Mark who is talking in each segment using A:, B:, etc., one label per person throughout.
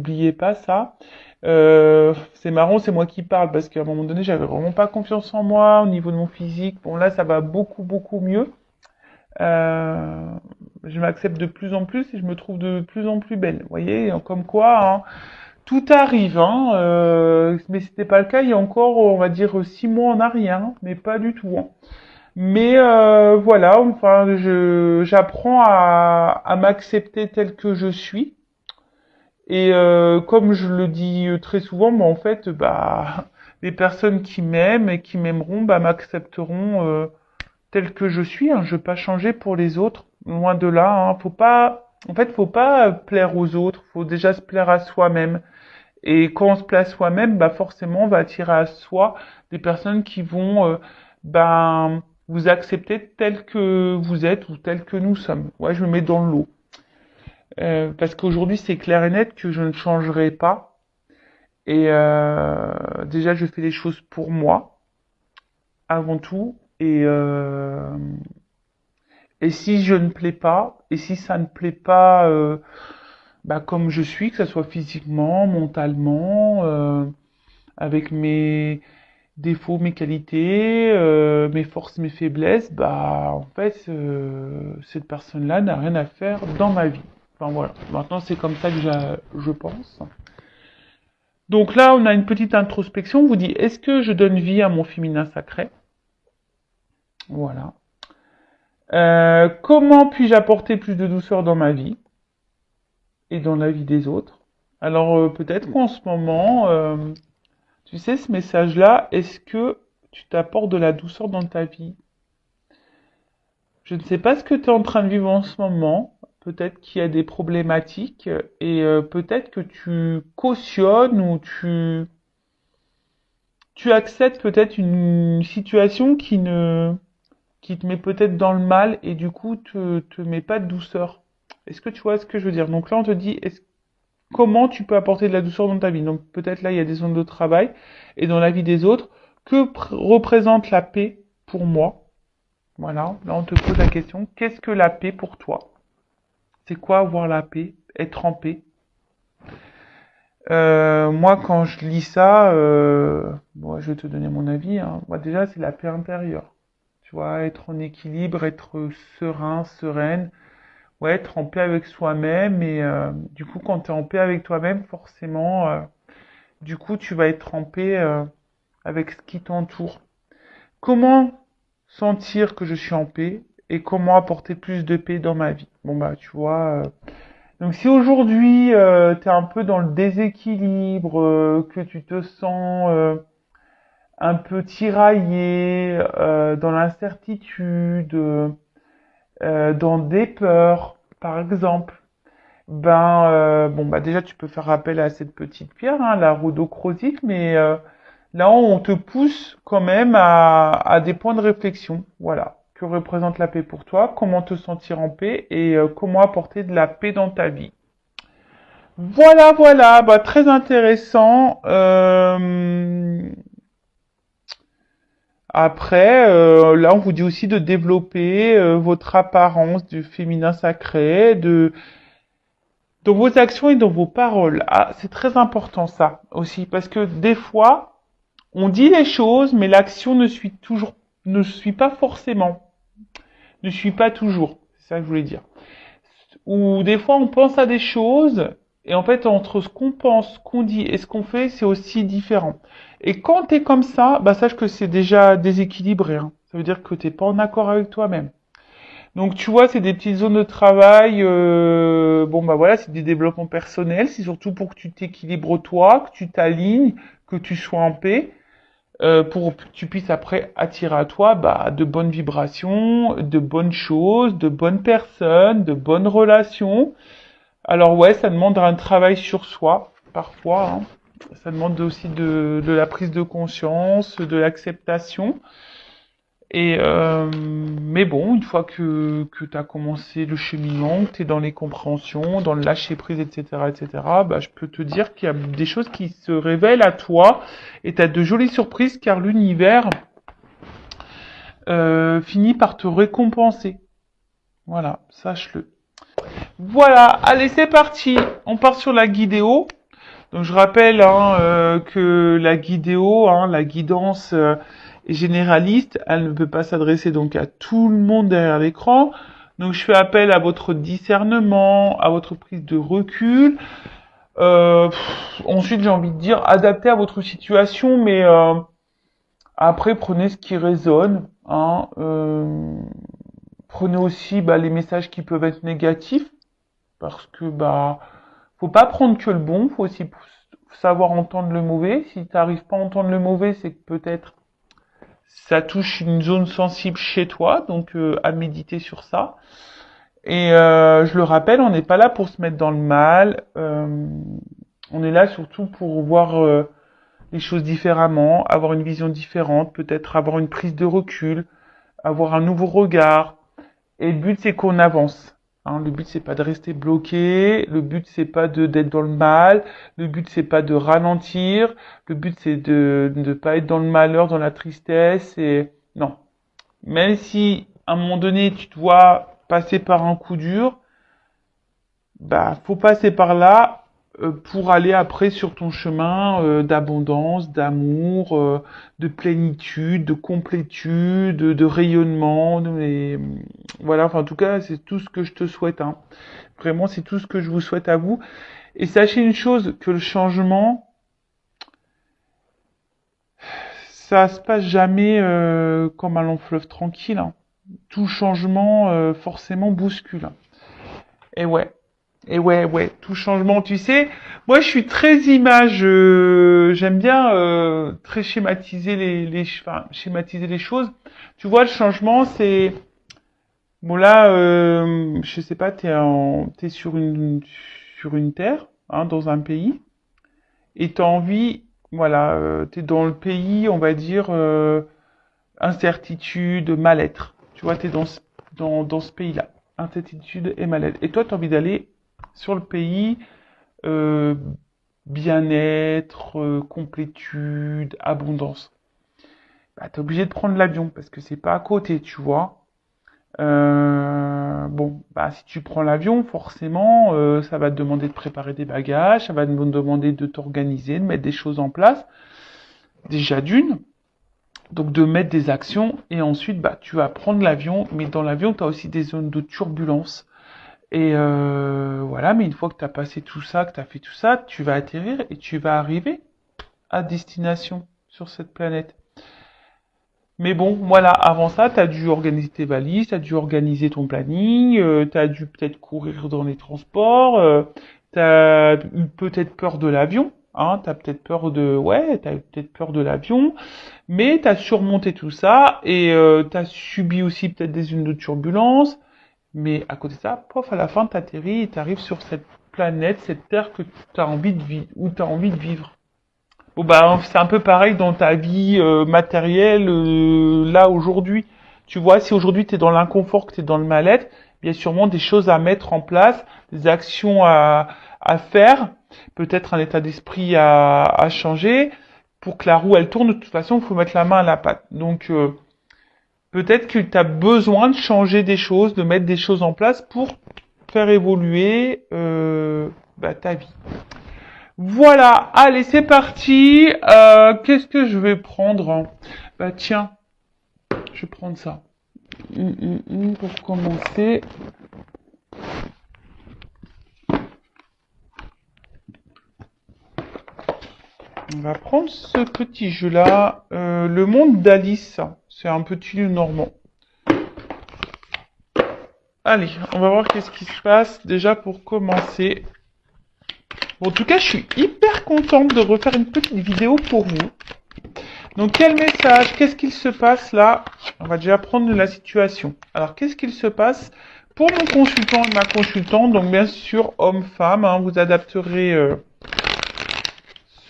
A: n'oubliez pas ça. C'est marrant, c'est moi qui parle parce qu'à un moment donné, j'avais vraiment pas confiance en moi au niveau de mon physique. Bon, là, ça va beaucoup, beaucoup mieux. Euh, je m'accepte de plus en plus et je me trouve de plus en plus belle. Vous voyez, comme quoi, hein, tout arrive. Hein, mais c'était pas le cas il y a encore, on va dire, 6 mois en arrière, hein, mais pas du tout. Hein. Mais voilà, enfin, j'apprends à m'accepter tel que je suis. Et comme je le dis très souvent, moi, en fait, bah, les personnes qui m'aiment et qui m'aimeront, bah, m'accepteront tel que je suis. Hein. Je veux pas changer pour les autres, loin de là. Hein. Faut pas, en fait, faut pas plaire aux autres. Faut déjà se plaire à soi-même. Et quand on se plaît à soi-même, bah forcément, on va attirer à soi des personnes qui vont, ben, vous accepter tel que vous êtes ou tel que nous sommes. Ouais, je me mets dans le lot. Parce qu'aujourd'hui, c'est clair et net que je ne changerai pas. Et déjà, je fais les choses pour moi, avant tout. Et si je ne plais pas, et si ça ne plaît pas bah, comme je suis, que ce soit physiquement, mentalement, avec mes défauts, mes qualités, mes forces, mes faiblesses, bah en fait, cette personne-là n'a rien à faire dans ma vie. Enfin voilà, maintenant c'est comme ça que je pense. Donc là, on a une petite introspection. On vous dit, est-ce que je donne vie à mon féminin sacré? Voilà. Comment puis-je apporter plus de douceur dans ma vie et dans la vie des autres? Alors peut-être qu'en ce moment, tu sais, ce message-là, est-ce que tu t'apportes de la douceur dans ta vie? Je ne sais pas ce que tu es en train de vivre en ce moment. Peut-être qu'il y a des problématiques et peut-être que tu cautionnes ou tu acceptes peut-être une situation qui te met peut-être dans le mal et du coup te met pas de douceur. Est-ce que tu vois ce que je veux dire? Donc là, on te dit comment tu peux apporter de la douceur dans ta vie. Donc peut-être là, il y a des zones de travail et dans la vie des autres. Que représente la paix pour moi? Voilà, là on te pose la question, qu'est-ce que la paix pour toi? C'est quoi avoir la paix? Être en paix? Moi quand je lis ça, bon, je vais te donner mon avis, hein. Moi déjà c'est la paix intérieure. Tu vois, être en équilibre, être serein, sereine, ouais, être en paix avec soi-même et du coup quand tu es en paix avec toi-même, forcément, du coup tu vas être en paix avec ce qui t'entoure. Comment sentir que je suis en paix et comment apporter plus de paix dans ma vie? Bon bah tu vois, donc si aujourd'hui tu es un peu dans le déséquilibre, que tu te sens un peu tiraillé, dans l'incertitude, dans des peurs, par exemple, ben bon bah déjà tu peux faire appel à cette petite pierre, hein, la rhodochrosite, mais là on te pousse quand même à des points de réflexion. Voilà. Que représente la paix pour toi? Comment te sentir en paix et comment apporter de la paix dans ta vie? Voilà, voilà, bah très intéressant. Après, là on vous dit aussi de développer votre apparence du féminin sacré, dans vos actions et dans vos paroles. Ah, c'est très important ça aussi, parce que des fois, on dit les choses, mais l'action ne suit pas forcément, ne suit pas toujours. C'est ça que je voulais dire. Ou des fois, on pense à des choses, et en fait, entre ce qu'on pense, ce qu'on dit et ce qu'on fait, c'est aussi différent. Et quand t'es comme ça, bah sache que c'est déjà déséquilibré. Hein. Ça veut dire que t'es pas en accord avec toi-même. Donc tu vois, c'est des petites zones de travail. Bon bah voilà, c'est des développements personnels. C'est surtout pour que tu t'équilibres toi, que tu t'alignes, que tu sois en paix, pour que tu puisses après attirer à toi bah, de bonnes vibrations, de bonnes choses, de bonnes personnes, de bonnes relations. Alors ouais, ça demande un travail sur soi parfois. Hein. Ça demande aussi de la prise de conscience, de l'acceptation. Et mais bon, une fois que tu as commencé le cheminement, que tu es dans les compréhensions, dans le lâcher prise, etc., bah, je peux te dire qu'il y a des choses qui se révèlent à toi et tu as de jolies surprises car l'univers finit par te récompenser. Voilà, sache-le. Voilà, allez, c'est parti. On part sur la guidéo. Donc je rappelle hein, que la guidéo, hein, la guidance est généraliste, elle ne peut pas s'adresser donc à tout le monde derrière l'écran. Donc je fais appel à votre discernement, à votre prise de recul. Ensuite j'ai envie de dire adapté à votre situation, mais après prenez ce qui résonne. Hein, prenez aussi les messages qui peuvent être négatifs, parce que faut pas prendre que le bon, faut aussi savoir entendre le mauvais. Si tu n'arrives pas à entendre le mauvais, c'est que peut-être ça touche une zone sensible chez toi, donc à méditer sur ça. Et je le rappelle, on n'est pas là pour se mettre dans le mal, on est là surtout pour voir les choses différemment, avoir une vision différente, peut-être avoir une prise de recul, avoir un nouveau regard. Et le but c'est qu'on avance. Hein, le but c'est pas de rester bloqué, le but c'est pas d'être dans le mal, le but c'est pas de ralentir, le but c'est de ne pas être dans le malheur, dans la tristesse et non. Même si à un moment donné tu dois passer par un coup dur, faut passer par là pour aller après sur ton chemin d'abondance, d'amour, de plénitude, de complétude, de rayonnement. Voilà, enfin en tout cas c'est tout ce que je te souhaite. Hein. Vraiment c'est tout ce que je vous souhaite à vous. Et sachez une chose, que le changement, ça se passe jamais comme un long fleuve tranquille. Hein. Tout changement forcément bouscule. Et ouais. Et ouais, tout changement, tu sais. Moi, je suis très image. J'aime bien très schématiser schématiser les choses. Tu vois, le changement, c'est bon là. Je sais pas, t'es sur une terre, hein, dans un pays, et t'as envie, voilà, t'es dans le pays, on va dire incertitude, mal-être. Tu vois, t'es dans ce pays-là, incertitude et mal-être. Et toi, t'as envie d'aller sur le pays, euh, bien-être, complétude, abondance. T'es obligé de prendre l'avion parce que c'est pas à côté, tu vois. Si tu prends l'avion, forcément, ça va te demander de préparer des bagages, ça va te demander de t'organiser, de mettre des choses en place. Déjà d'une, donc de mettre des actions et ensuite, tu vas prendre l'avion, mais dans l'avion, tu as aussi des zones de turbulence. Et voilà, mais une fois que tu as passé tout ça, que tu as fait tout ça, tu vas atterrir et tu vas arriver à destination sur cette planète. Mais bon, voilà, avant ça, tu as dû organiser tes valises, tu as dû organiser ton planning, tu as dû peut-être courir dans les transports, tu as eu peut-être peur de l'avion, hein, t'as eu peut-être peur de l'avion, mais tu as surmonté tout ça et tu as subi aussi peut-être des zones de turbulence. Mais à côté de ça, pof, à la fin, t'atterris et t'arrives sur cette planète, cette terre que t'as envie de vivre, où t'as envie de vivre. Bon, c'est un peu pareil dans ta vie matérielle, là, aujourd'hui. Tu vois, si aujourd'hui t'es dans l'inconfort, que t'es dans le mal-être, il y a sûrement des choses à mettre en place, des actions à faire, peut-être un état d'esprit à changer. Pour que la roue, elle tourne, de toute façon, il faut mettre la main à la pâte. Donc, peut-être que tu as besoin de changer des choses, de mettre des choses en place pour faire évoluer ta vie. Voilà, allez, c'est parti. Qu'est-ce que je vais prendre? Tiens, je vais prendre ça. Pour commencer. On va prendre ce petit jeu-là. Le monde d'Alice. C'est un petit normand. Allez, on va voir qu'est-ce qui se passe déjà pour commencer. Bon, en tout cas, je suis hyper contente de refaire une petite vidéo pour vous. Donc, quel message? Qu'est-ce qu'il se passe là? On va déjà prendre la situation. Alors, qu'est-ce qu'il se passe pour mon consultant et ma consultante? Donc, bien sûr, homme-femme. Hein, vous adapterez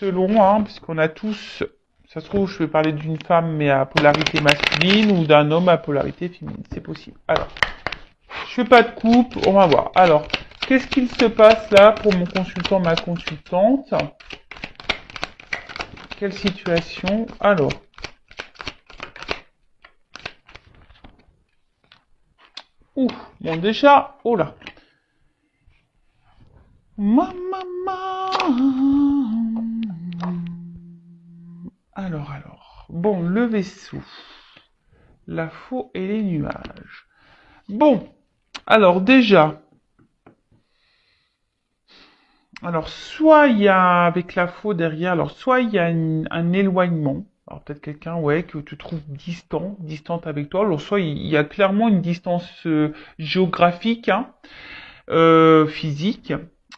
A: selon, hein, puisqu'on a tous... Ça se trouve, je vais parler d'une femme, mais à polarité masculine, ou d'un homme à polarité féminine. C'est possible. Alors, je fais pas de coupe, on va voir. Alors, qu'est-ce qu'il se passe là pour mon consultant, ma consultante? Quelle situation? Alors. Ouh, bon déjà, oh là. Maman. Alors. Bon, le vaisseau, la faux et les nuages. Bon, alors déjà, alors soit il y a avec la faux derrière, alors soit il y a un éloignement. Alors peut-être quelqu'un, ouais, que tu trouves distante avec toi. Alors soit il y a clairement une distance géographique, hein, physique.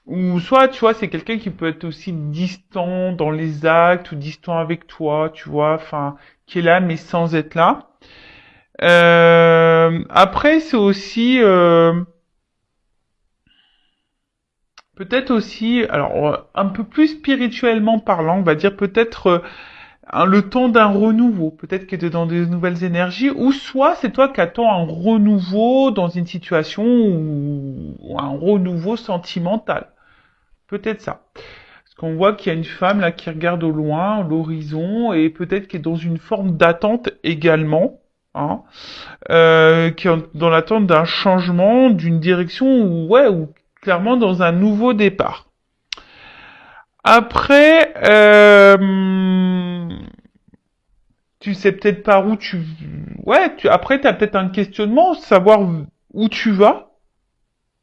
A: Ou soit, tu vois, c'est quelqu'un qui peut être aussi distant dans les actes ou distant avec toi, tu vois, enfin, qui est là mais sans être là. Après, c'est aussi peut-être aussi, alors un peu plus spirituellement parlant, on va dire peut-être le temps d'un renouveau. Peut-être que tu es dans de nouvelles énergies, ou soit c'est toi qui attends un renouveau dans une situation ou un renouveau sentimental. Peut-être ça. Parce qu'on voit qu'il y a une femme là qui regarde au loin, l'horizon, et peut-être qu'elle est dans une forme d'attente également, hein, qui est dans l'attente d'un changement, d'une direction, ou ouais, ou clairement dans un nouveau départ. Après, tu sais peut-être par où tu, ouais, après t'as peut-être un questionnement, savoir où tu vas,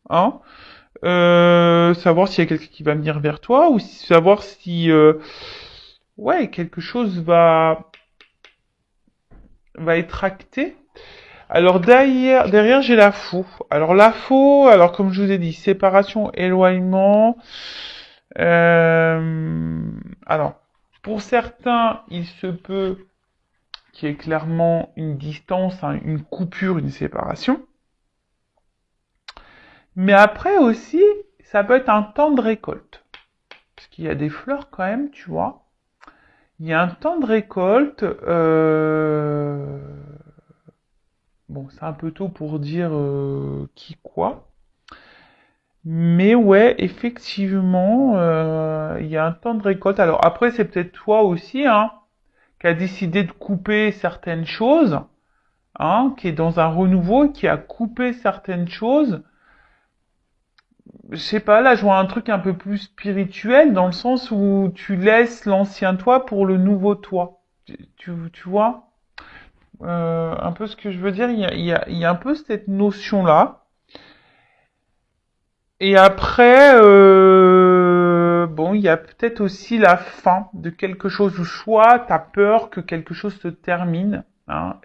A: hein, savoir s'il y a quelqu'un qui va venir vers toi, ou savoir si, ouais, quelque chose va être acté. Alors derrière j'ai la faux. Alors la faux, alors comme je vous ai dit, séparation, éloignement. Euh, alors pour certains, il se peut qu'il y ait clairement une distance, hein, une coupure, une séparation. Mais après aussi, ça peut être un temps de récolte. Parce qu'il y a des fleurs quand même, tu vois. Il y a un temps de récolte. Bon, c'est un peu tôt pour dire qui quoi. Mais ouais, effectivement, il y a un temps de récolte. Alors après, c'est peut-être toi aussi, hein, qui a décidé de couper certaines choses, hein, qui est dans un renouveau, qui a coupé certaines choses. Je sais pas, là, je vois un truc un peu plus spirituel, dans le sens où tu laisses l'ancien toi pour le nouveau toi. Tu vois un peu ce que je veux dire, il y a un peu cette notion-là. Et après, bon, il y a peut-être aussi la fin de quelque chose, ou soit t'as peur que quelque chose se termine, hein,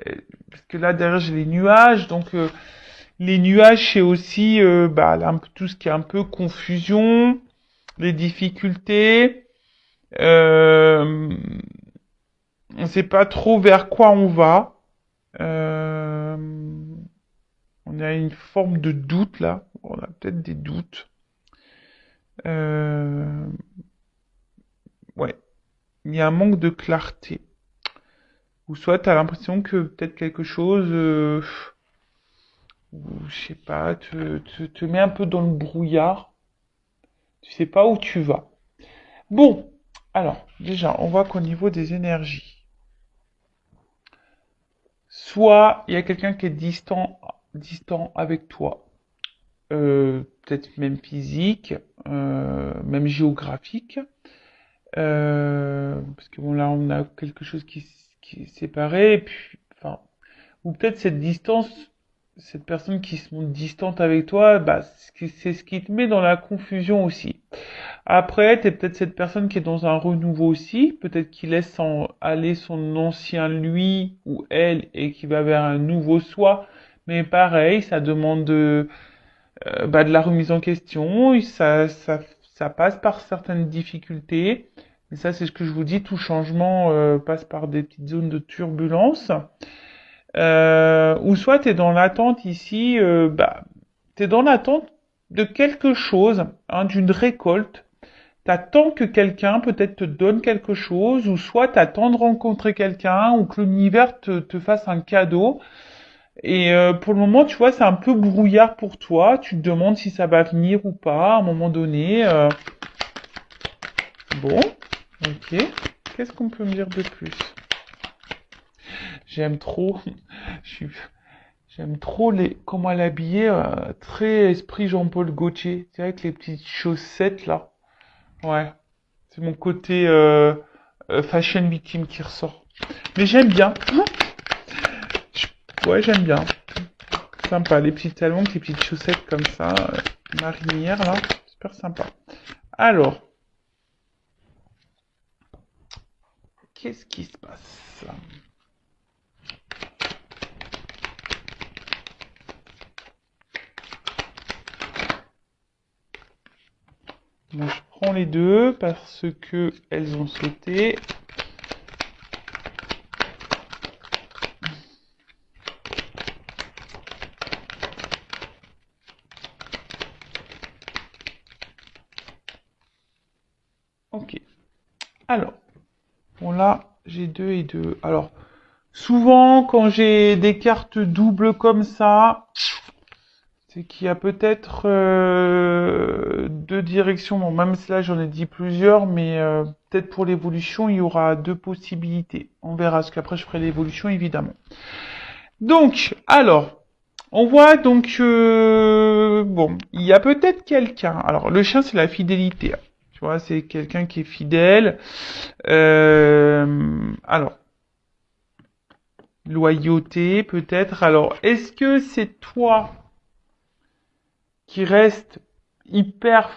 A: parce que là derrière j'ai les nuages, donc les nuages c'est aussi bah, là, tout ce qui est un peu confusion, les difficultés, euh, on sait pas trop vers quoi on va, euh, on a une forme de doute là, on a peut-être des doutes. Euh, ouais, il y a un manque de clarté. Ou soit tu as l'impression que peut-être quelque chose, ou je sais pas, te met un peu dans le brouillard. Tu sais pas où tu vas. Bon, alors, déjà, on voit qu'au niveau des énergies, soit il y a quelqu'un qui est distant avec toi, peut-être même physique, même géographique, parce que bon là on a quelque chose qui est séparé, et puis, enfin, ou peut-être cette distance, cette personne qui se montre distante avec toi, bah, c'est ce qui te met dans la confusion aussi. Après, t'es peut-être cette personne qui est dans un renouveau aussi, peut-être qui laisse aller son ancien lui ou elle et qui va vers un nouveau soi. Mais pareil, ça demande bah, de la remise en question, ça passe par certaines difficultés. Et ça, c'est ce que je vous dis, tout changement passe par des petites zones de turbulence. Ou soit tu es dans l'attente ici, bah, tu es dans l'attente de quelque chose, hein, d'une récolte. T'attends que quelqu'un peut-être te donne quelque chose, ou soit t'attends de rencontrer quelqu'un, ou que l'univers te fasse un cadeau. Et pour le moment, tu vois, c'est un peu brouillard pour toi. Tu te demandes si ça va venir ou pas à un moment donné. Bon, ok. Qu'est-ce qu'on peut me dire de plus? J'aime trop. Je suis J'aime trop comment elle est habillée, très esprit Jean-Paul Gaultier, tu sais, avec les petites chaussettes là. Ouais, c'est mon côté fashion victime qui ressort. Mais j'aime bien. Ouais, j'aime bien. Sympa, les petites talons, les petites chaussettes comme ça, marinières là, super sympa. Alors, qu'est-ce qui se passe? Bon, je prends les deux parce que elles ont sauté. Ok. Alors, bon là, j'ai 2 et 2. Alors, souvent, quand j'ai des cartes doubles comme ça, c'est qu'il y a peut-être 2 directions. Bon, même si là, j'en ai dit plusieurs, mais peut-être pour l'évolution, il y aura 2 possibilités. On verra, parce qu'après, je ferai l'évolution, évidemment. Donc, alors, on voit donc, bon, il y a peut-être quelqu'un. Alors, le chien, c'est la fidélité. Tu vois, c'est quelqu'un qui est fidèle. Alors, loyauté, peut-être. Alors, est-ce que c'est toi qui reste hyper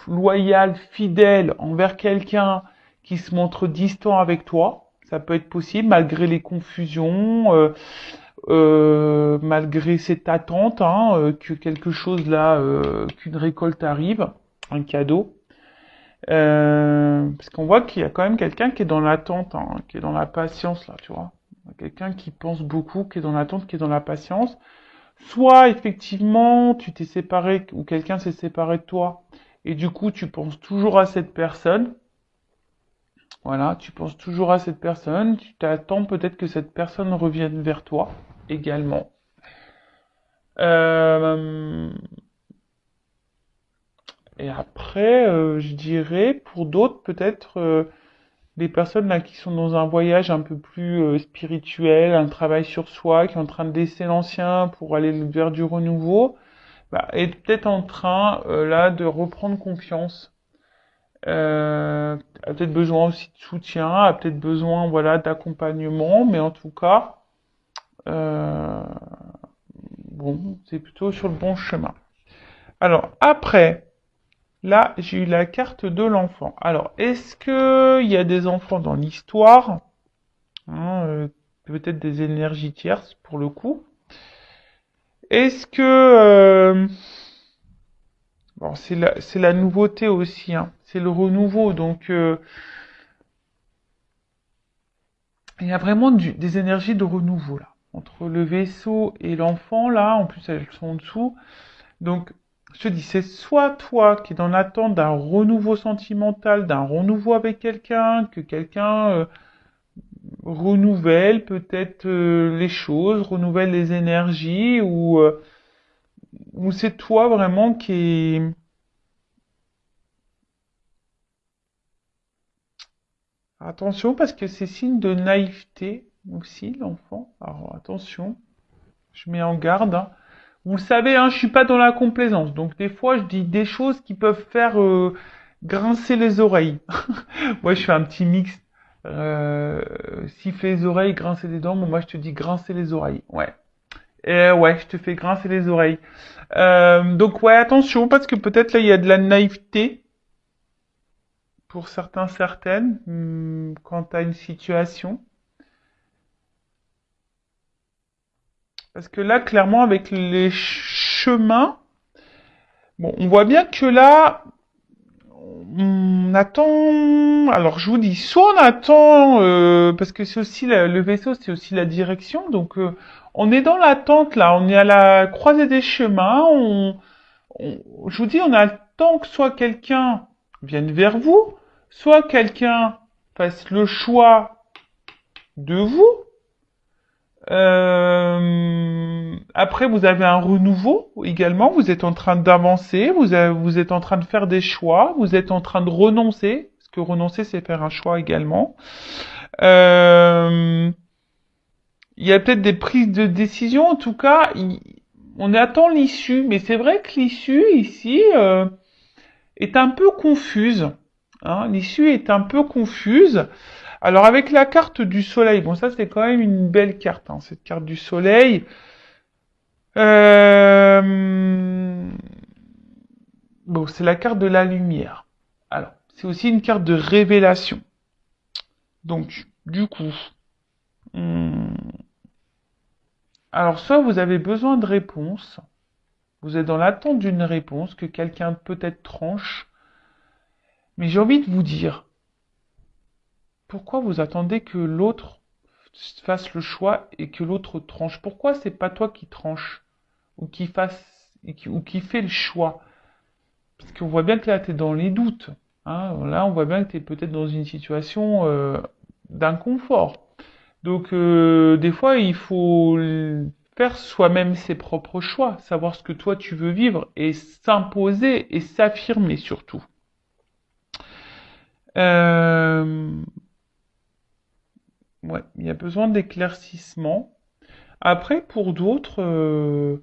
A: loyal, fidèle envers quelqu'un qui se montre distant avec toi? Ça peut être possible, malgré les confusions, malgré cette attente, hein, que quelque chose là, qu'une récolte arrive, un cadeau. Parce qu'on voit qu'il y a quand même quelqu'un qui est dans l'attente, hein, qui est dans la patience là, tu vois. Quelqu'un qui pense beaucoup, qui est dans l'attente, qui est dans la patience. Soit effectivement tu t'es séparé ou quelqu'un s'est séparé de toi et du coup tu penses toujours à cette personne. Voilà, tu penses toujours à cette personne, tu t'attends peut-être que cette personne revienne vers toi également. Euh, et après, je dirais, pour d'autres, peut-être les personnes là qui sont dans un voyage un peu plus spirituel, un travail sur soi, qui est en train de laisser l'ancien pour aller vers du renouveau, bah, est peut-être en train là de reprendre confiance. A peut-être besoin aussi de soutien, a peut-être besoin voilà d'accompagnement, mais en tout cas, euh, bon, c'est plutôt sur le bon chemin. Alors après, là, j'ai eu la carte de l'enfant. Alors, est-ce que il y a des enfants dans l'histoire, hein, peut-être des énergies tierces pour le coup. Est-ce que bon, c'est la nouveauté aussi, hein. C'est le renouveau, donc il y a vraiment des énergies de renouveau là. Entre le vaisseau et l'enfant, là, en plus elles sont en dessous. Donc, je te dis, c'est soit toi qui es dans l'attente d'un renouveau sentimental, d'un renouveau avec quelqu'un, que quelqu'un renouvelle peut-être les choses, renouvelle les énergies, ou c'est toi vraiment qui est... Attention, parce que c'est signe de naïveté aussi, l'enfant. Alors, attention, je mets en garde, hein. Vous le savez, hein, je suis pas dans la complaisance. Donc des fois, je dis des choses qui peuvent faire grincer les oreilles. Moi, je fais un petit mix. Siffler les oreilles, grincer les dents. Bon, moi, je te dis grincer les oreilles. Ouais. Et ouais, je te fais grincer les oreilles. Donc ouais, attention, parce que peut-être là, il y a de la naïveté pour certains, certaines, quant à une situation. Parce que là, clairement, avec les chemins, bon, on voit bien que là, on attend. Alors, je vous dis, soit on attend, parce que c'est aussi le vaisseau, c'est aussi la direction. Donc, on est dans l'attente là. On est à la croisée des chemins. Je vous dis, on attend que soit quelqu'un vienne vers vous, soit quelqu'un fasse le choix de vous. Après, vous avez un renouveau également. Vous êtes en train d'avancer. Vous êtes en train de faire des choix. Vous êtes en train de renoncer. Parce que renoncer, c'est faire un choix également. Euh, il y a peut-être des prises de décision. En tout cas, on attend l'issue. Mais c'est vrai que l'issue ici est un peu confuse. Hein. L'issue est un peu confuse. Alors avec la carte du soleil, bon ça c'est quand même une belle carte, hein, cette carte du soleil. Euh, Bon, c'est la carte de la lumière. Alors, c'est aussi une carte de révélation. Donc, du coup, hum, alors soit vous avez besoin de réponse, vous êtes dans l'attente d'une réponse que quelqu'un peut-être tranche, mais j'ai envie de vous dire, pourquoi vous attendez que l'autre fasse le choix et que l'autre tranche? Pourquoi c'est pas toi qui tranche ou qui fasse ou qui fait le choix? Parce qu'on voit bien que là, tu es dans les doutes. Hein. Là, on voit bien que tu es peut-être dans une situation d'inconfort. Donc, des fois, il faut faire soi-même ses propres choix, savoir ce que toi tu veux vivre et s'imposer et s'affirmer surtout. Euh, ouais, il y a besoin d'éclaircissement. Après, pour d'autres,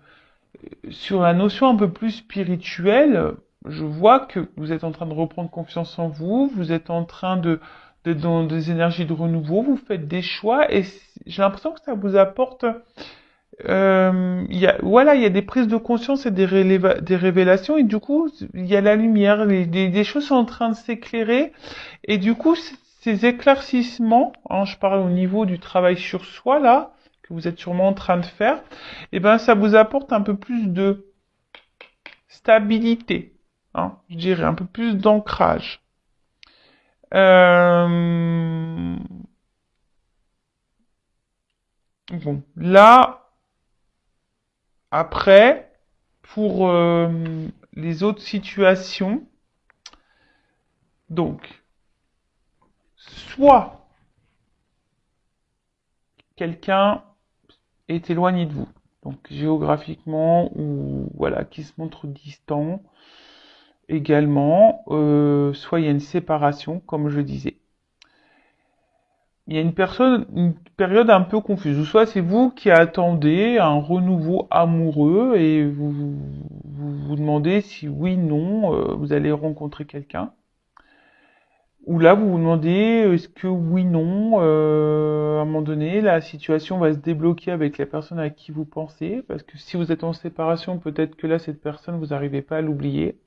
A: sur la notion un peu plus spirituelle, je vois que vous êtes en train de reprendre confiance en vous, vous êtes en train de dans des énergies de renouveau, vous faites des choix et j'ai l'impression que ça vous apporte, voilà, il y a des prises de conscience et des révélations et du coup, il y a la lumière, des choses sont en train de s'éclairer et du coup, ces éclaircissements, hein, je parle au niveau du travail sur soi là, que vous êtes sûrement en train de faire, et ben ça vous apporte un peu plus de stabilité, hein, je dirais un peu plus d'ancrage. Euh, bon, là, après, pour les autres situations, donc, soit quelqu'un est éloigné de vous, donc géographiquement, ou voilà, qui se montre distant également, soit il y a une séparation, comme je disais. Il y a une période un peu confuse. Ou soit c'est vous qui attendez un renouveau amoureux et vous demandez si oui, non, vous allez rencontrer quelqu'un. Ou là, vous vous demandez est-ce que oui, non, à un moment donné, la situation va se débloquer avec la personne à qui vous pensez. Parce que si vous êtes en séparation, peut-être que là, cette personne, vous n'arrivez pas à l'oublier.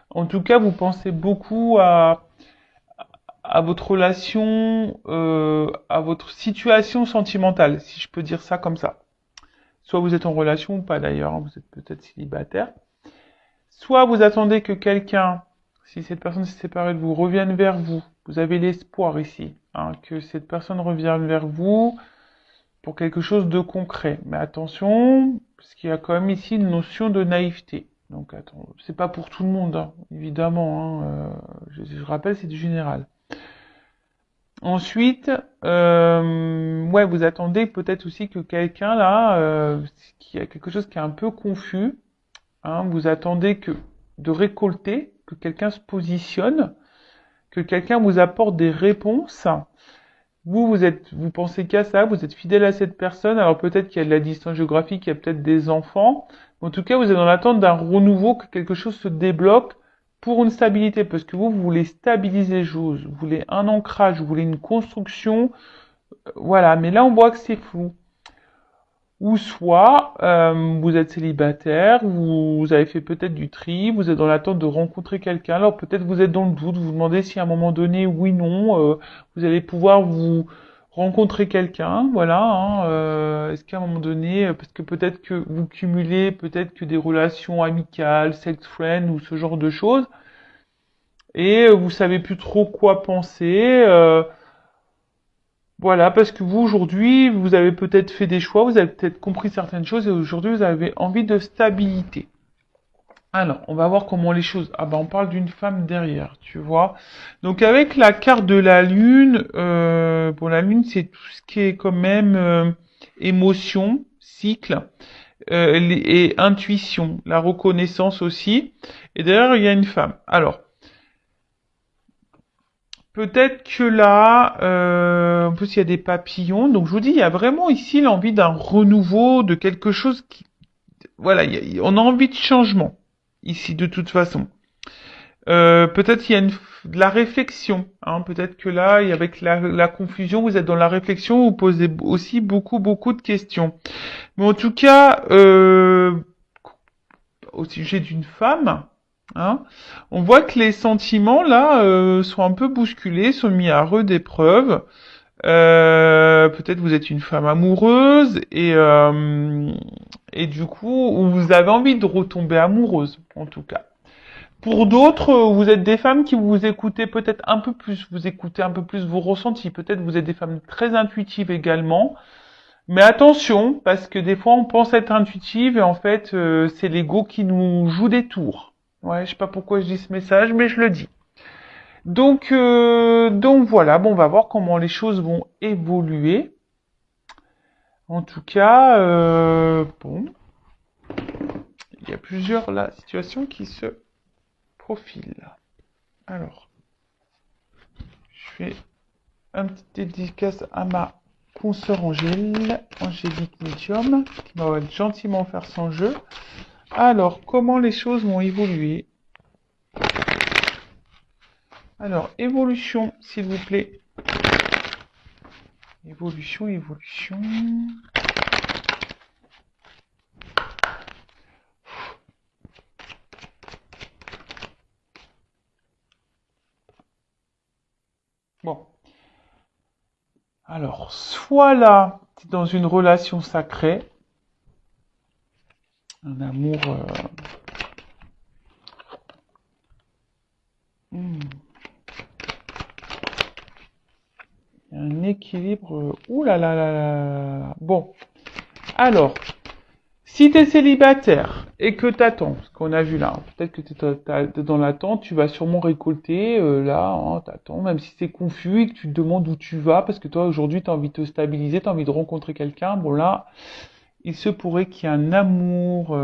A: En tout cas, vous pensez beaucoup à votre relation, à votre situation sentimentale, si je peux dire ça comme ça. Soit vous êtes en relation ou pas d'ailleurs, hein, vous êtes peut-être célibataire. Soit vous attendez que quelqu'un, si cette personne s'est séparée de vous, revienne vers vous. Vous avez l'espoir ici, hein, que cette personne revienne vers vous pour quelque chose de concret. Mais attention, parce qu'il y a quand même ici une notion de naïveté. Donc attends, c'est pas pour tout le monde, hein, évidemment. Hein, je rappelle, c'est du général. Ensuite, ouais, vous attendez peut-être aussi que quelqu'un là, qui a quelque chose qui est un peu confus, hein, vous attendez que de récolter, que quelqu'un se positionne, que quelqu'un vous apporte des réponses. Vous pensez qu'à ça, vous êtes fidèle à cette personne. Alors peut-être qu'il y a de la distance géographique, il y a peut-être des enfants. En tout cas, vous êtes dans l'attente d'un renouveau, que quelque chose se débloque pour une stabilité, parce que vous voulez stabiliser les choses, vous voulez un ancrage, vous voulez une construction, voilà. Mais là, on voit que c'est flou. Ou soit vous êtes célibataire, vous avez fait peut-être du tri, vous êtes dans l'attente de rencontrer quelqu'un. Alors peut-être vous êtes dans le doute, vous vous demandez si à un moment donné, oui, non, vous allez pouvoir vous rencontrer quelqu'un. Voilà. Hein, est-ce qu'à un moment donné, parce que peut-être que vous cumulez peut-être que des relations amicales, sex friend ou ce genre de choses, et vous savez plus trop quoi penser. Voilà, parce que vous, aujourd'hui, vous avez peut-être fait des choix, vous avez peut-être compris certaines choses et aujourd'hui, vous avez envie de stabilité. Alors, on va voir comment les choses... Ah bah, on parle d'une femme derrière, tu vois. Donc, avec la carte de la lune, bon, la lune, c'est tout ce qui est quand même émotion, cycle, et intuition, la reconnaissance aussi. Et derrière, il y a une femme. Alors, peut-être que là, en plus il y a des papillons, donc je vous dis, il y a vraiment ici l'envie d'un renouveau, de quelque chose qui, voilà, on a envie de changement ici de toute façon. Peut-être qu'il y a de la réflexion. Hein. Peut-être que là, et avec la confusion, vous êtes dans la réflexion, vous posez aussi beaucoup de questions. Mais en tout cas, au sujet d'une femme, hein, on voit que les sentiments là sont un peu bousculés, sont mis à rude épreuve. Peut-être vous êtes une femme amoureuse et du coup vous avez envie de retomber amoureuse en tout cas. Pour d'autres, vous êtes des femmes qui vous écoutez peut-être un peu plus, vous écoutez un peu plus vos ressentis. Peut-être vous êtes des femmes très intuitives également. Mais attention, parce que des fois on pense être intuitive et en fait c'est l'ego qui nous joue des tours. Ouais, je sais pas pourquoi je dis ce message, mais je le dis. Donc voilà, bon, on va voir comment les choses vont évoluer. En tout cas, bon, il y a plusieurs là, situations qui se profilent. Alors, je fais un petit dédicace à ma consoeur Angélique Medium, qui m'a gentiment offert son jeu. Alors, comment les choses vont évoluer? Alors, évolution, s'il vous plaît. Évolution. Bon. Alors, soit là, tu es dans une relation sacrée, un amour... il y a un équilibre... Ouh là là là là là. Bon. Alors, si tu es célibataire et que t'attends, ce qu'on a vu là, peut-être que t'es dans l'attente, tu vas sûrement récolter là, hein, t'attends, même si c'est confus et que tu te demandes où tu vas, parce que toi aujourd'hui tu as envie de te stabiliser, tu as envie de rencontrer quelqu'un, bon là, il se pourrait qu'il y ait un amour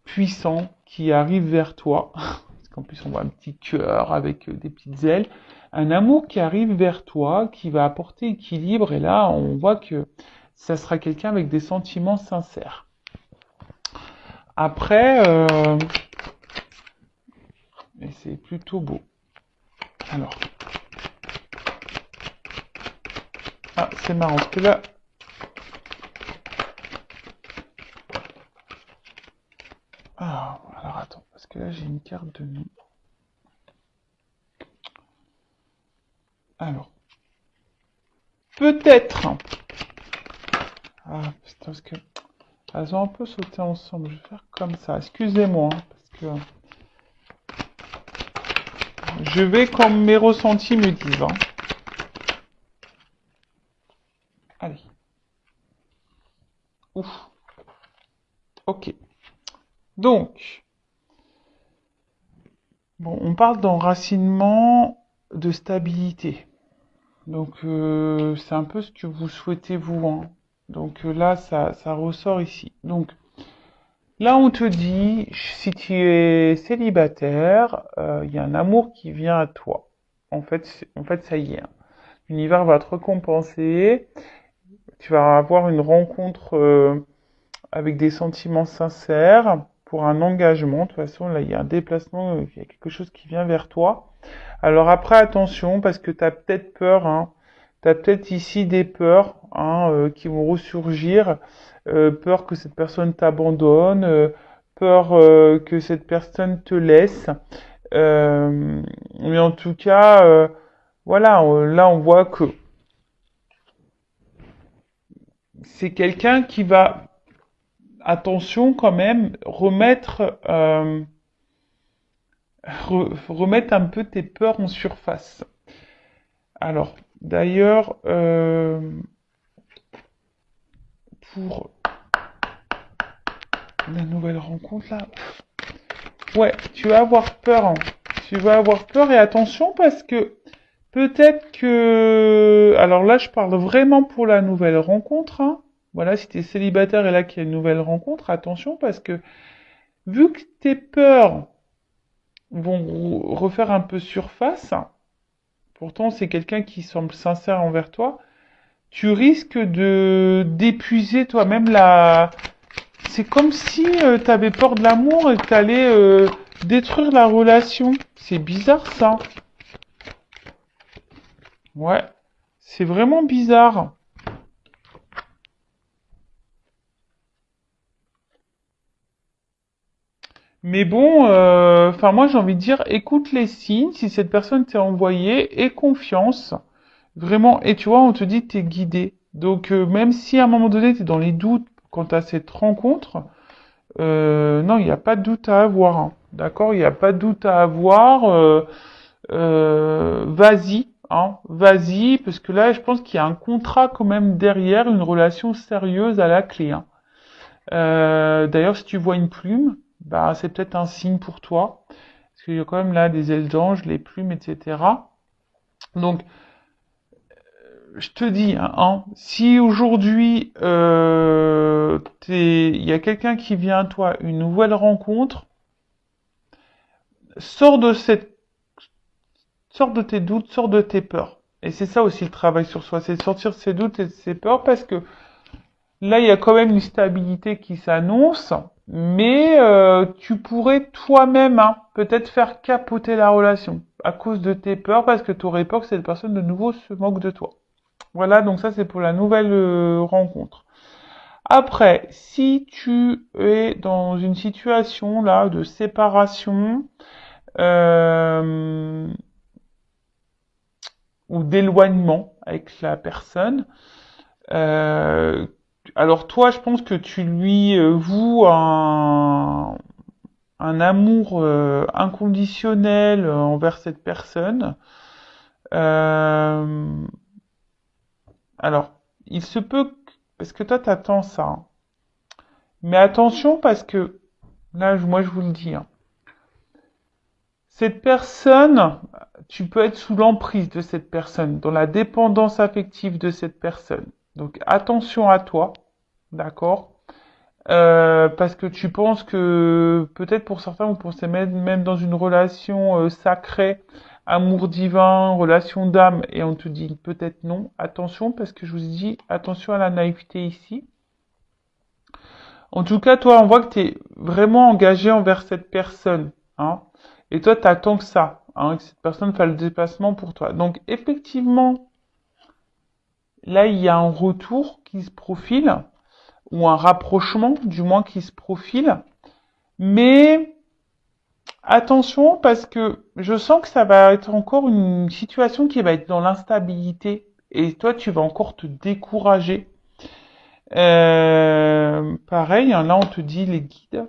A: puissant qui arrive vers toi, parce qu'en plus on voit un petit cœur avec des petites ailes, un amour qui arrive vers toi, qui va apporter équilibre, et là on voit que ça sera quelqu'un avec des sentiments sincères. Après, et c'est plutôt beau. Alors, ah, c'est marrant, parce que là, ah, alors attends, parce que là j'ai une carte de nous. Alors, peut-être, ah, putain, parce que elles ont un peu sauté ensemble. Je vais faire comme ça. Excusez-moi, hein, parce que je vais comme mes ressentis me disent. Hein. Allez. Ouf. Ok. Donc, bon, on parle d'enracinement, de stabilité. Donc, c'est un peu ce que vous souhaitez vous. Hein. Donc là, ça ressort ici. Donc, là, on te dit, si tu es célibataire, il y a un amour qui vient à toi. En fait, ça y est. Hein. L'univers va te récompenser. Tu vas avoir une rencontre avec des sentiments sincères pour un engagement. De toute façon, là, il y a un déplacement, il y a quelque chose qui vient vers toi. Alors après, attention, parce que tu as peut-être peur, hein. Tu as peut-être ici des peurs hein, qui vont ressurgir. Peur que cette personne t'abandonne, peur que cette personne te laisse. Mais en tout cas, voilà, là on voit que c'est quelqu'un qui va, attention quand même, remettre un peu tes peurs en surface. Alors, d'ailleurs, pour la nouvelle rencontre là, ouais, tu vas avoir peur. Hein. Tu vas avoir peur et attention parce que peut-être que... Alors là, je parle vraiment pour la nouvelle rencontre. Hein. Voilà, si tu es célibataire et là qu'il y a une nouvelle rencontre, attention parce que vu que tes peurs vont refaire un peu surface, pourtant c'est quelqu'un qui semble sincère envers toi, tu risques de d'épuiser toi-même la... C'est comme si tu avais peur de l'amour et que tu allais Détruire la relation. C'est bizarre ça. Ouais. C'est vraiment bizarre. Mais bon, enfin moi j'ai envie de dire, écoute les signes, si cette personne t'est envoyée, aie confiance, vraiment. Et tu vois, on te dit que t'es guidé. Donc même si à un moment donné t'es dans les doutes quant à cette rencontre, non, il n'y a pas de doute à avoir, hein. D'accord? Il n'y a pas de doute à avoir. Vas-y, hein, vas-y, parce que là, je pense qu'il y a un contrat quand même derrière, une relation sérieuse à la clé, hein. D'ailleurs, si tu vois une plume, bah, c'est peut-être un signe pour toi. Parce qu'il y a quand même là des ailes d'ange, les plumes, etc. Donc, je te dis, hein, si aujourd'hui, il y a quelqu'un qui vient à toi, une nouvelle rencontre, sors de cette, sors de tes doutes, sors de tes peurs. Et c'est ça aussi le travail sur soi, c'est de sortir de ses doutes et de ses peurs parce que là, il y a quand même une stabilité qui s'annonce, mais tu pourrais toi-même hein, peut-être faire capoter la relation à cause de tes peurs, parce que tu aurais peur que cette personne de nouveau se moque de toi. Voilà, donc ça c'est pour la nouvelle rencontre. Après, si tu es dans une situation là de séparation euh, ou d'éloignement avec la personne, euh, alors toi, je pense que tu lui voues un amour inconditionnel envers cette personne. Euh, alors, il se peut, parce que toi, t'attends ça, hein. Mais attention parce que, là, moi, je vous le dis, hein, cette personne, tu peux être sous l'emprise de cette personne, dans la dépendance affective de cette personne. Donc, attention à toi, d'accord? Parce que tu penses que peut-être pour certains vous pensez même dans une relation sacrée, amour divin, relation d'âme, et on te dit peut-être non. Attention, parce que je vous dis attention à la naïveté ici. En tout cas, toi, on voit que tu es vraiment engagé envers cette personne, hein. Et toi, t'attends que ça, hein, que cette personne fasse le déplacement pour toi. Donc, effectivement, là, il y a un retour qui se profile, ou un rapprochement, du moins, qui se profile. Mais attention parce que je sens que ça va être encore une situation qui va être dans l'instabilité et toi tu vas encore te décourager. Pareil, hein, là on te dit les guides.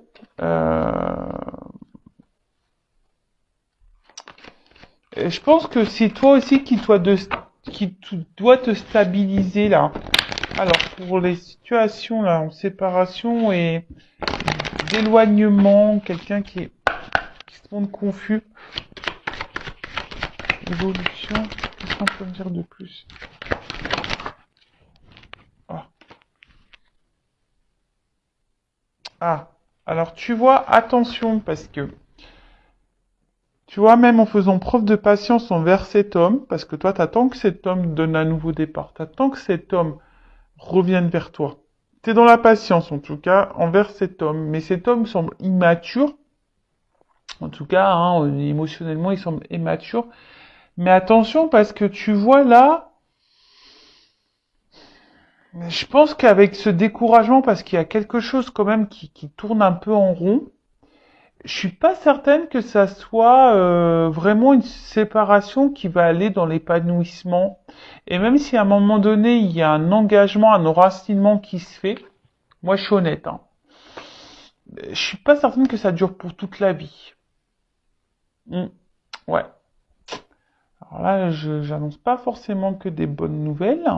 A: Je pense que c'est toi aussi qui doit te stabiliser là. Alors pour les situations là en séparation et d'éloignement, quelqu'un qui se montre confus. Évolution, qu'est-ce qu'on peut me dire de plus? Ah. Ah. Alors tu vois, attention, parce que tu vois, même en faisant preuve de patience envers cet homme, parce que toi, t'attends que cet homme donne un nouveau départ, t'attends que cet homme revienne vers toi. T'es dans la patience, en tout cas, envers cet homme. Mais cet homme semble immature, en tout cas, hein, émotionnellement, il semble immature. Mais attention, parce que tu vois là, je pense qu'avec ce découragement, parce qu'il y a quelque chose quand même qui tourne un peu en rond, je suis pas certaine que ça soit vraiment une séparation qui va aller dans l'épanouissement. Et même si à un moment donné il y a un engagement, un enracinement qui se fait, moi je suis honnête, hein, je suis pas certaine que ça dure pour toute la vie. Hmm, ouais. Alors là, j'annonce pas forcément que des bonnes nouvelles.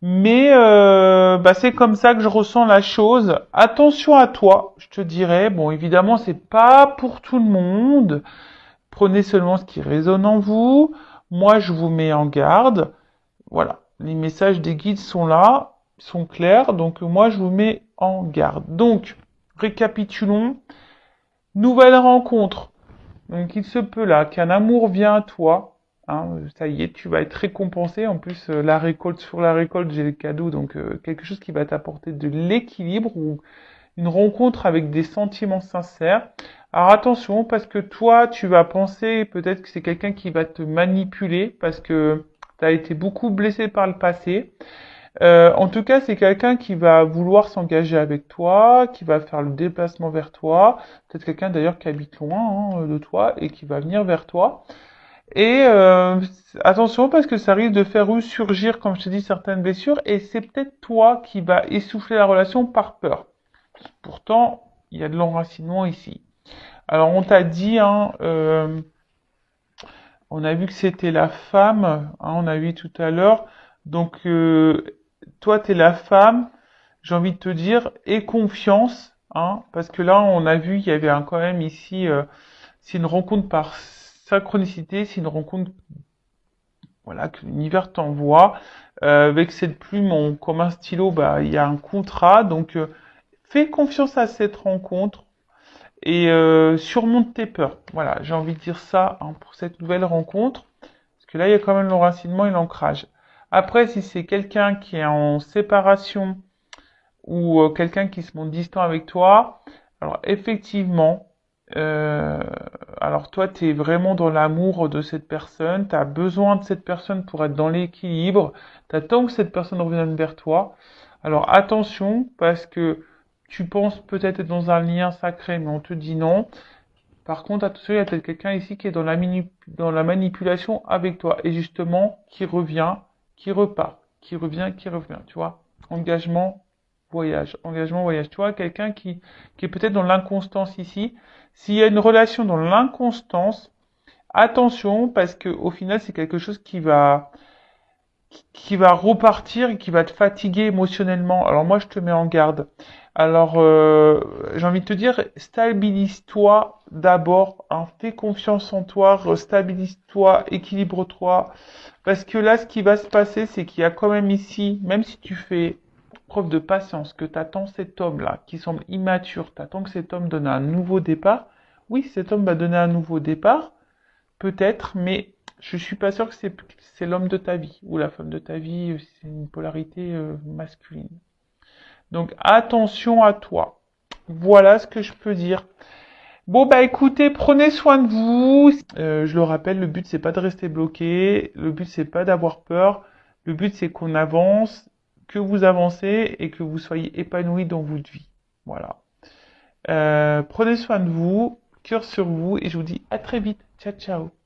A: Mais bah, c'est comme ça que je ressens la chose. Attention à toi, je te dirais. Bon, évidemment, c'est pas pour tout le monde. Prenez seulement ce qui résonne en vous. Moi, je vous mets en garde. Voilà, les messages des guides sont là, sont clairs. Donc moi, je vous mets en garde. Donc, récapitulons. Nouvelle rencontre. Donc il se peut là qu'un amour vient à toi. Hein, ça y est, tu vas être récompensé. En plus, la récolte sur la récolte, j'ai le cadeau, donc quelque chose qui va t'apporter de l'équilibre ou une rencontre avec des sentiments sincères. Alors attention, parce que toi, tu vas penser peut-être que c'est quelqu'un qui va te manipuler, parce que tu as été beaucoup blessé par le passé. En tout cas, c'est quelqu'un qui va vouloir s'engager avec toi, qui va faire le déplacement vers toi. Peut-être quelqu'un d'ailleurs qui habite loin de toi et qui va venir vers toi. Et attention parce que ça risque de faire ressurgir, comme je te dis, certaines blessures. Et c'est peut-être toi qui va essouffler la relation par peur. Pourtant, il y a de l'enracinement ici. Alors on t'a dit, on a vu que c'était la femme, on a vu tout à l'heure. Donc toi, t'es la femme. J'ai envie de te dire, aie confiance, parce que là, on a vu, il y avait quand même ici, c'est une rencontre par synchronicité, c'est une rencontre, voilà, que l'univers t'envoie. Avec cette plume, comme un stylo, bah, il y a un contrat, donc fais confiance à cette rencontre et surmonte tes peurs. Voilà, j'ai envie de dire ça pour cette nouvelle rencontre, parce que là, il y a quand même l'enracinement et l'ancrage. Après, si c'est quelqu'un qui est en séparation, ou quelqu'un qui se montre distant avec toi, alors effectivement, euh, alors toi, tu es vraiment dans l'amour de cette personne, tu as besoin de cette personne pour être dans l'équilibre, tu attends que cette personne revienne vers toi. Alors attention, parce que tu penses peut-être être dans un lien sacré, mais on te dit non. Par contre, attention, il y a peut-être quelqu'un ici qui est dans dans la manipulation avec toi, et justement, qui revient, qui repart, qui revient, tu vois. Engagement, voyage. Tu vois, quelqu'un qui est peut-être dans l'inconstance ici. S'il y a une relation dans l'inconstance, attention, parce que au final, c'est quelque chose qui va repartir et qui va te fatiguer émotionnellement. Alors moi, je te mets en garde. Alors, j'ai envie de te dire, stabilise-toi d'abord, fais confiance en toi, stabilise-toi, équilibre-toi. Parce que là, ce qui va se passer, c'est qu'il y a quand même ici, même si tu fais preuve de patience, que tu attends cet homme-là, qui semble immature, tu attends que cet homme donne un nouveau départ. Oui, cet homme va donner un nouveau départ, peut-être, mais je suis pas sûr que c'est l'homme de ta vie ou la femme de ta vie, c'est une polarité masculine. Donc attention à toi. Voilà ce que je peux dire. Bon bah écoutez, prenez soin de vous. Je le rappelle, le but c'est pas de rester bloqué, le but c'est pas d'avoir peur, le but c'est qu'on avance, que vous avancez et que vous soyez épanoui dans votre vie. Voilà. Prenez soin de vous, cœur sur vous et je vous dis à très vite. Ciao ciao.